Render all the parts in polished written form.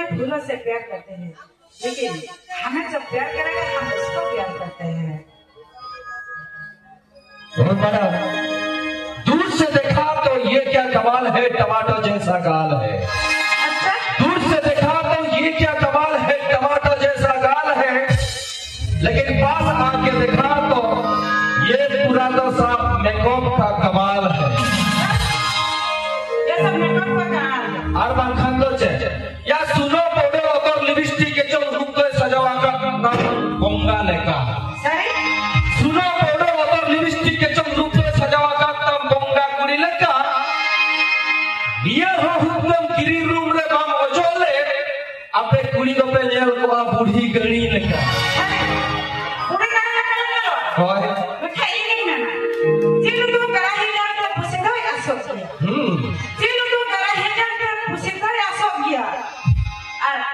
में फूलों से प्यार करते हैं, लेकिन हमें जब प्यार करेगा हम उसको प्यार करते हैं। बहुत बड़ा दूर से देखा तो ये क्या कमाल है, टमाटर जैसा गाल है। अच्छा, दूर से देखा तो ये क्या कमाल है, टमाटर जैसा गाल है, लेकिन पास आके देखा तो ये पूरा तो साफ मेकअप का कमाल है। ये सब मेकअप का कमाल है। और बांखान दो चे या सुनो पोडे अगर लिपस्टिक के जो रूप तो सजावा का नाम बोंगा लेका सही, सुनो पोडे अगर लिपस्टिक के जो रूप तो सजावा का नाम बोंगा कुड़ी लेका ये हो हुक्म गिरी रूम रे बाम ओजोले आपे कुड़ी दो पे जेल को आ बूढ़ी गणी लेका पूरे करने का होय बेटा ini mana cilu tu karahi yang tu pusing tu asok dia cilu tu karahi yang tu pusing tu asok dia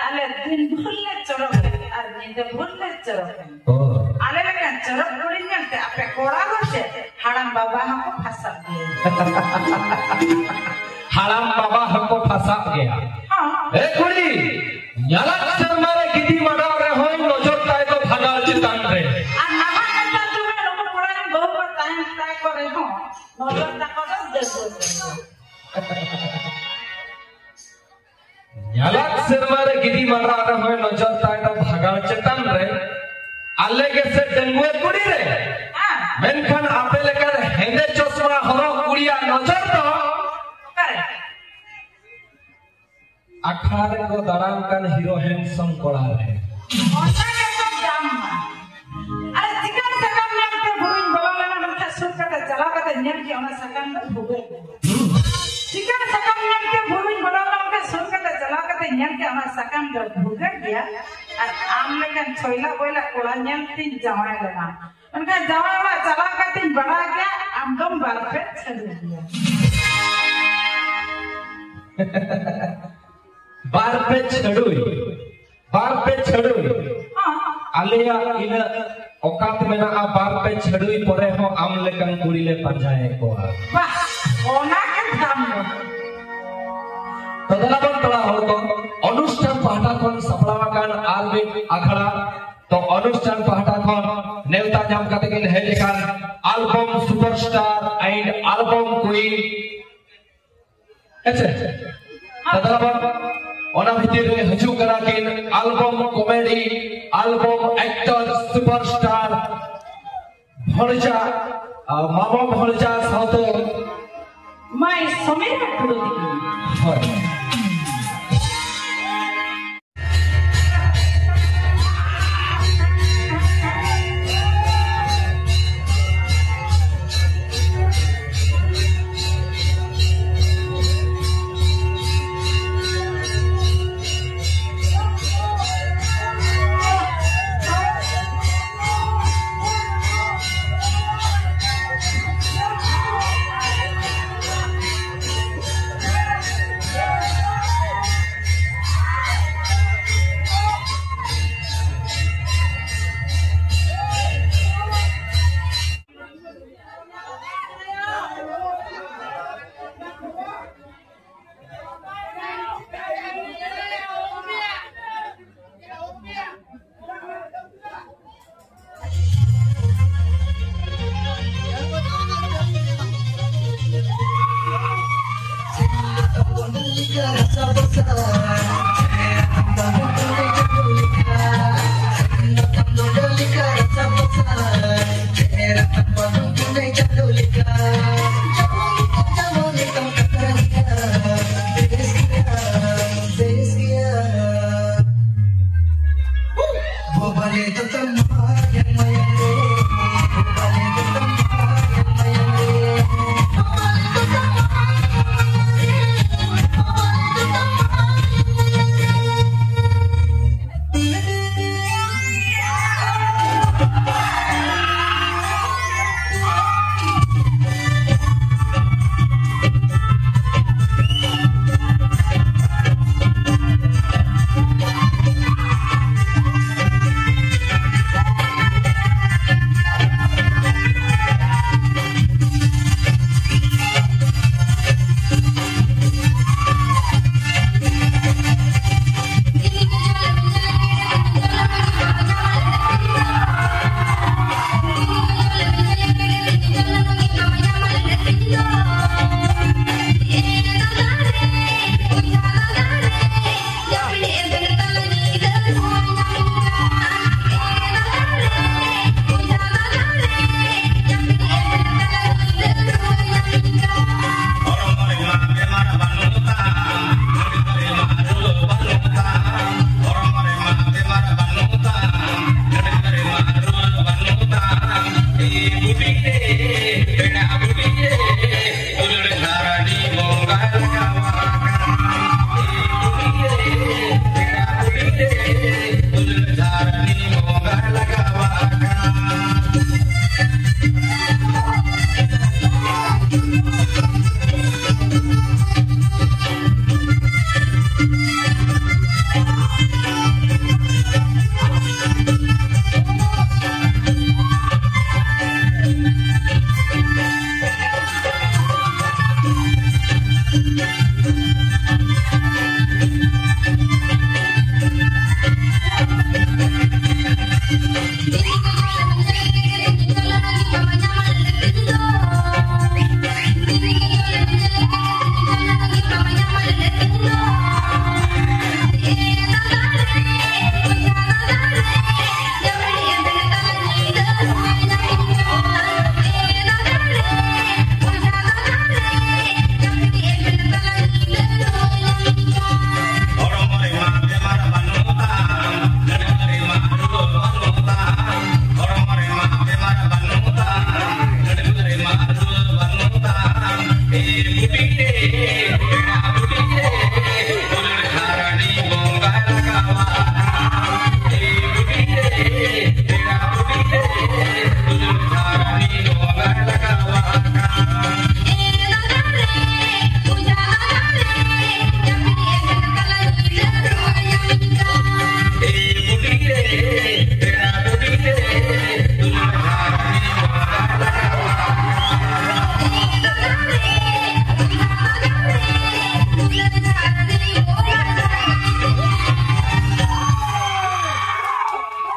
ale din bhulle chorok ar ninde bhulle chorok ale lekan chorok kuri nyante ape kora hose haram baba हमको फंसा दिया हराम बाबा हमको फंसा गया। हां ए कुड़ी न्यालक शर्मा रे गिदी मडा रे होय नजर ताय तो भागाल चितान रे आ नामा कता तुमे लोग कोड़ा में बहु पर टाइम ताय करे हो नजर तक दे दो न्यालक शर्मा रे गिदी मडा रे होय नजर ताय तो भागाल चितान रे आले के से डंगुए कुड़ी रे हां मेनखान आपे लेकर हेंदे चश्मा हरो कुड़िया नजर तो करे 18 को दराम कान हीरो हैंडसम कोड़ा रे ओसा के सब जाम अरे चिकन सकम ने के भूइन बोला लेना मन के सुन के चला के नेम के ओना सकम में भूगे चिकन सकम ने के भूइन बोला लेना के सुन के चला के नेम के ओना सकम में भूगे गया और आम लेकन छोइला बोला कोड़ा नेम तीन जावे लेना उनका जावा वाला चला के तीन बड़ा गया आमदम बार पे चल गया बार पे छड़ुई हां आलिया इन औकात में ना बार पे छड़ुई परे हो आम लेकन कुड़ी ले पंजाए को वाह ओना के दाम तदलाबन तला हो तो अनुष्ठान पाटा खन सफलावा कान आलबे आखड़ा तो अनुष्ठान पाटा खन नेवता जाम काते किन हेज कान album superstar and album queen अच्छा तदलाबन ओना भीतर रे हजू करा किन album comedy album actor superstar भणजा मामा भणजा सातो मैं समीर टुडो दिखी হয়